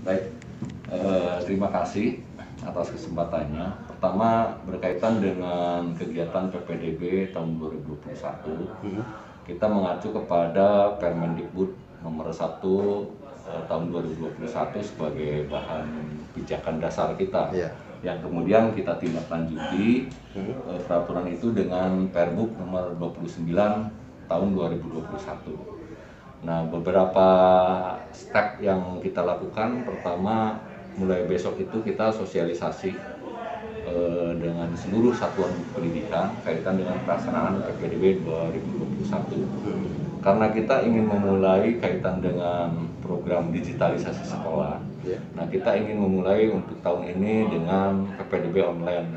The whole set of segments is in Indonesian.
Baik, terima kasih atas kesempatannya. Pertama, berkaitan dengan kegiatan PPDB tahun 2021, kita mengacu kepada Permendikbud nomor 1 tahun 2021 sebagai bahan pijakan dasar kita. Iya. Yang kemudian kita tindak lanjuti peraturan itu dengan Perbuk nomor 29 tahun 2021. Nah, beberapa step yang kita lakukan, pertama mulai besok itu kita sosialisasi dengan seluruh satuan pendidikan kaitan dengan pelaksanaan PPDB 2021. Karena kita ingin memulai kaitan dengan program digitalisasi sekolah. Nah, kita ingin memulai untuk tahun ini dengan PPDB online.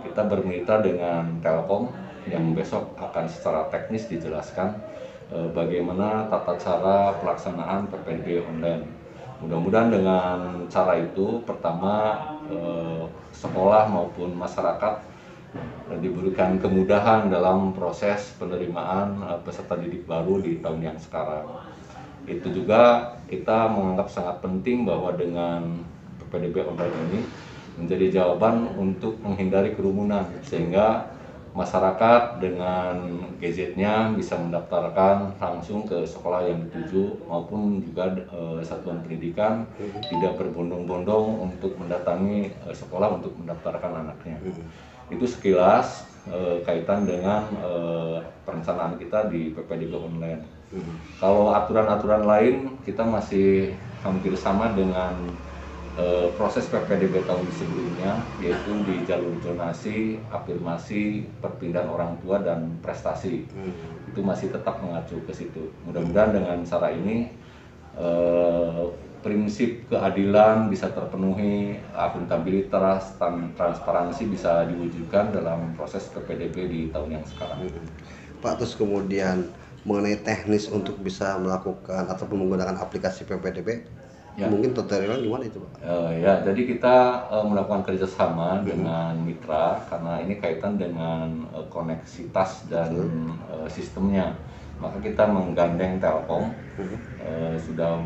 Kita bermitra dengan Telkom yang besok akan secara teknis dijelaskan bagaimana tata cara pelaksanaan PPDB online. Mudah-mudahan dengan cara itu, pertama sekolah maupun masyarakat diberikan kemudahan dalam proses penerimaan peserta didik baru di tahun yang sekarang. Itu juga kita menganggap sangat penting bahwa dengan PPDB online ini menjadi jawaban untuk menghindari kerumunan, sehingga masyarakat dengan gadgetnya bisa mendaftarkan langsung ke sekolah yang dituju, maupun juga satuan pendidikan tidak berbondong-bondong untuk mendatangi sekolah untuk mendaftarkan anaknya. Itu sekilas kaitan dengan perencanaan kita di PPDB online. Kalau aturan-aturan lain kita masih hampir sama dengan proses PPDB tahun sebelumnya, yaitu di jalur zonasi, afirmasi, perpindahan orang tua, dan prestasi. Itu masih tetap mengacu ke situ. Mudah-mudahan dengan cara ini prinsip keadilan bisa terpenuhi, akuntabilitas, transparansi bisa diwujudkan dalam proses PPDB di tahun yang sekarang. Pak, terus kemudian mengenai teknis untuk bisa melakukan ataupun menggunakan aplikasi PPDB, Ya. mungkin tutorialnya gimana itu, Pak? Ya, jadi kita melakukan kerjasama dengan mitra karena ini kaitan dengan koneksitas dan sistemnya. Maka kita menggandeng Telkom. Sudah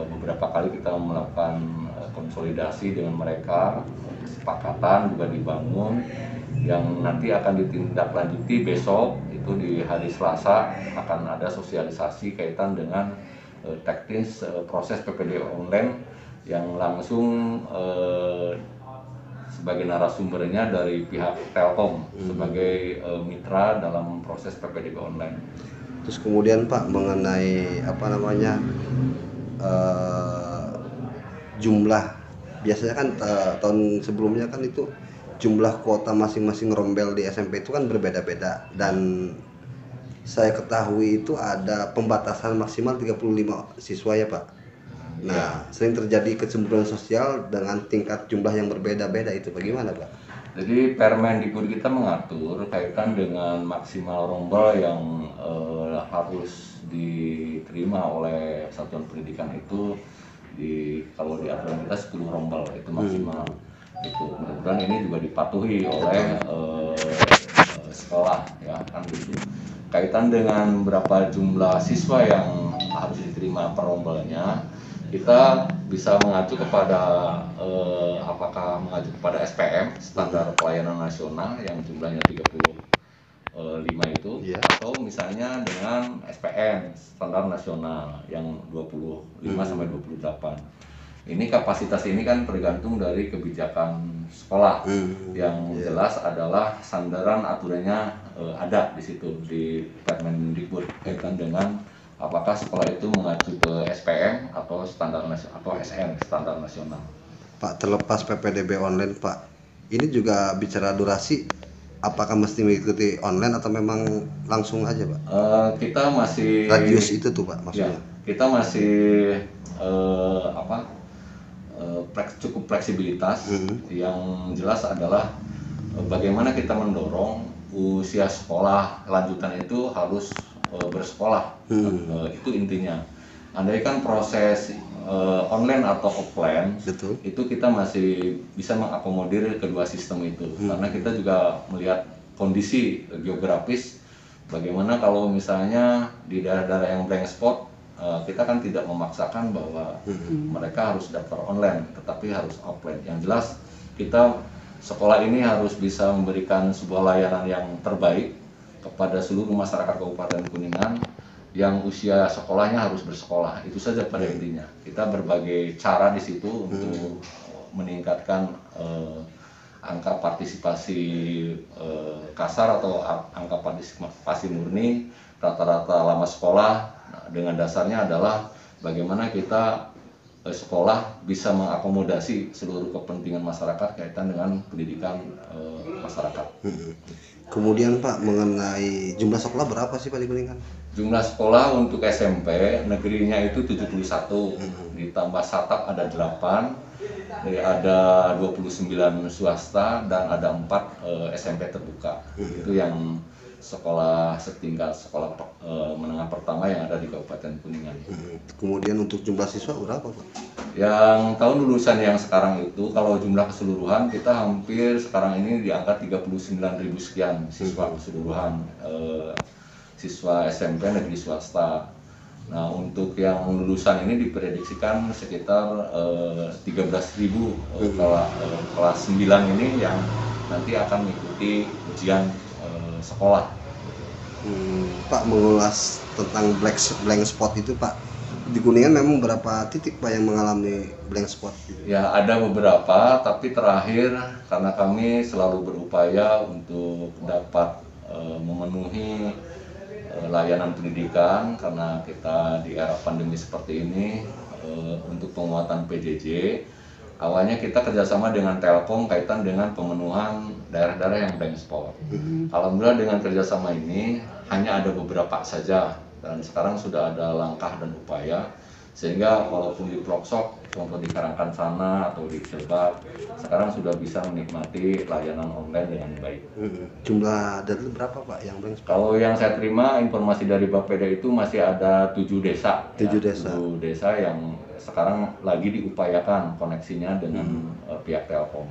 beberapa kali kita melakukan konsolidasi dengan mereka, kesepakatan juga dibangun yang nanti akan ditindaklanjuti besok. Itu di hari Selasa akan ada sosialisasi kaitan dengan teknis proses PPDB online yang langsung sebagai narasumbernya dari pihak Telkom sebagai mitra dalam proses PPDB online. Terus kemudian Pak, mengenai jumlah, biasanya kan tahun sebelumnya kan itu jumlah kuota masing-masing rombel di SMP itu kan berbeda-beda, dan saya ketahui itu ada pembatasan maksimal 35 siswa ya Pak. Nah, sering terjadi kecemburuan sosial dengan tingkat jumlah yang berbeda-beda, itu bagaimana Pak? Jadi Permendikbud kita mengatur kaitan dengan maksimal rombel yang harus diterima oleh satuan pendidikan itu kalau di aturan kita 10 rombel itu maksimal. Itu mudah-mudahan ini juga dipatuhi oleh sekolah, ya kan gitu. Kaitan dengan berapa jumlah siswa yang harus diterima per rombelnya, kita bisa mengacu kepada apakah mengacu kepada SPM, standar pelayanan nasional, yang jumlahnya 35 itu, atau misalnya dengan SPN, standar nasional, yang 25 sampai 28. Ini kapasitas ini kan tergantung dari kebijakan sekolah. Yang jelas adalah sandaran aturannya ada di situ di Permendikbud kaitan dengan apakah sekolah itu mengacu ke SPM atau standar nasional atau SN, standar nasional. Pak, terlepas PPDB online Pak, ini juga bicara durasi, apakah mesti mengikuti online atau memang langsung aja Pak? Kita masih Radius itu tuh Pak maksudnya. Ya, kita masih cukup fleksibilitas. Yang jelas adalah bagaimana kita mendorong usia sekolah lanjutan itu harus bersekolah. Itu intinya. Andaikan proses online atau offline, Betul. itu kita masih bisa mengakomodir kedua sistem itu. Karena kita juga melihat kondisi geografis, bagaimana kalau misalnya di daerah-daerah yang blank spot kita kan tidak memaksakan bahwa mereka harus daftar online, tetapi harus offline. Yang jelas kita sekolah ini harus bisa memberikan sebuah layanan yang terbaik kepada seluruh masyarakat Kabupaten Kuningan yang usia sekolahnya harus bersekolah. Itu saja pada intinya. Kita berbagai cara di situ untuk meningkatkan angka partisipasi kasar atau angka partisipasi murni, rata-rata lama sekolah. Nah, dengan dasarnya adalah bagaimana kita sekolah bisa mengakomodasi seluruh kepentingan masyarakat kaitan dengan pendidikan masyarakat. Kemudian Pak, mengenai jumlah sekolah berapa sih Pak di Kuningan? Jumlah sekolah untuk SMP negerinya itu 71, ditambah SATAP ada 8, ada 29 swasta dan ada 4 SMP terbuka. Itu yang sekolah setingkat sekolah menengah pertama yang ada di Kabupaten Kuningan. Kemudian untuk jumlah siswa berapa Pak? Yang tahun lulusan yang sekarang itu, kalau jumlah keseluruhan kita hampir sekarang ini di angka 39.000 sekian siswa keseluruhan siswa SMP negeri swasta. Nah, untuk yang lulusan ini diprediksikan sekitar 13.000 kelas 9 ini yang nanti akan mengikuti ujian sekolah. Pak, mengulas tentang blank spot itu Pak, di Kuningan memang berapa titik Pak yang mengalami blank spot? Ya, ada beberapa, tapi terakhir karena kami selalu berupaya untuk dapat memenuhi layanan pendidikan karena kita di era pandemi seperti ini, untuk penguatan PJJ. Awalnya kita kerjasama dengan Telkom kaitan dengan pemenuhan daerah-daerah yang blank spot. Alhamdulillah dengan kerjasama ini hanya ada beberapa saja, dan sekarang sudah ada langkah dan upaya sehingga walaupun di pelosok, contoh di Karangkan sana atau di Cilebak, sekarang sudah bisa menikmati layanan online dengan baik. Jumlah dari berapa Pak yang blank spot? Kalau yang saya terima informasi dari Bapeda itu masih ada 7 desa. 7 desa. 7 desa yang sekarang lagi diupayakan koneksinya dengan pihak Telkom.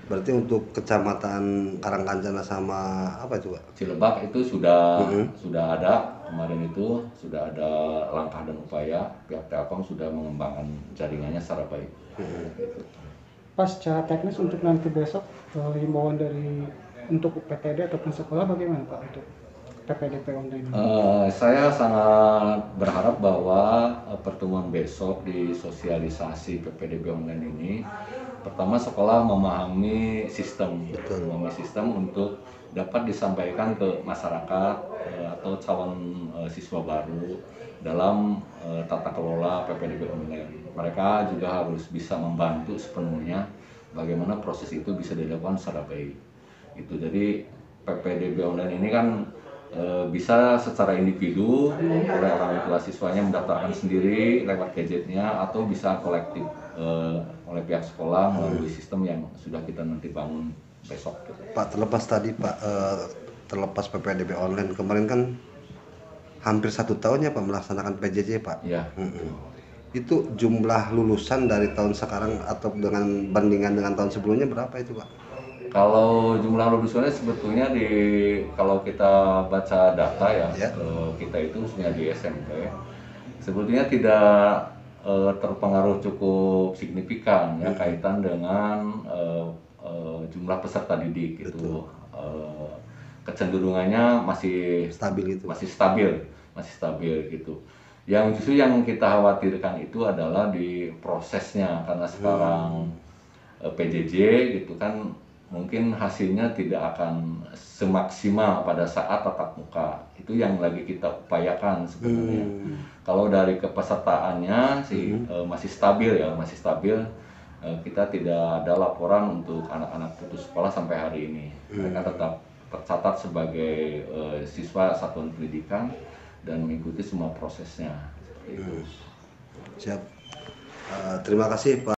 Berarti untuk kecamatan Karangkancana sama apa itu Pak? Cilebak itu sudah ada, kemarin itu sudah ada langkah dan upaya, pihak Telkom sudah mengembangkan jaringannya secara baik. Pas secara teknis untuk nanti besok himbauan dari untuk PTD ataupun sekolah bagaimana Pak untuk PPDB online? Saya sangat berharap bahwa pertemuan besok di sosialisasi PPDB online ini, pertama sekolah memahami sistem untuk dapat disampaikan ke masyarakat atau calon siswa baru dalam tata kelola PPDB online. Mereka juga harus bisa membantu sepenuhnya bagaimana proses itu bisa dilakukan secara baik. Itu jadi PPDB online ini kan bisa secara individu oleh orang tua siswanya mendaftarkan sendiri lewat gadgetnya, atau bisa kolektif oleh pihak sekolah melalui sistem yang sudah kita nanti bangun besok. Pak, terlepas tadi Pak, terlepas PPDB online, kemarin kan hampir 1 tahun ya Pak melaksanakan PJJ Pak. Ya. Itu jumlah lulusan dari tahun sekarang atau dengan bandingan dengan tahun sebelumnya berapa itu Pak? Kalau jumlah lulusannya sebetulnya kalau kita baca data ya, kita itu khususnya di SMP sebetulnya tidak terpengaruh cukup signifikan ya kaitan dengan jumlah peserta didik itu. Kecenderungannya masih stabil gitu. Yang justru yang kita khawatirkan itu adalah di prosesnya, karena sekarang PJJ gitu kan mungkin hasilnya tidak akan semaksimal pada saat tatap muka. Itu yang lagi kita upayakan sebenarnya. Kalau dari kepesertaannya sih masih stabil. Kita tidak ada laporan untuk anak-anak putus sekolah sampai hari ini. Mereka tetap tercatat sebagai siswa satuan pendidikan dan mengikuti semua prosesnya. Siap. Terima kasih Pak.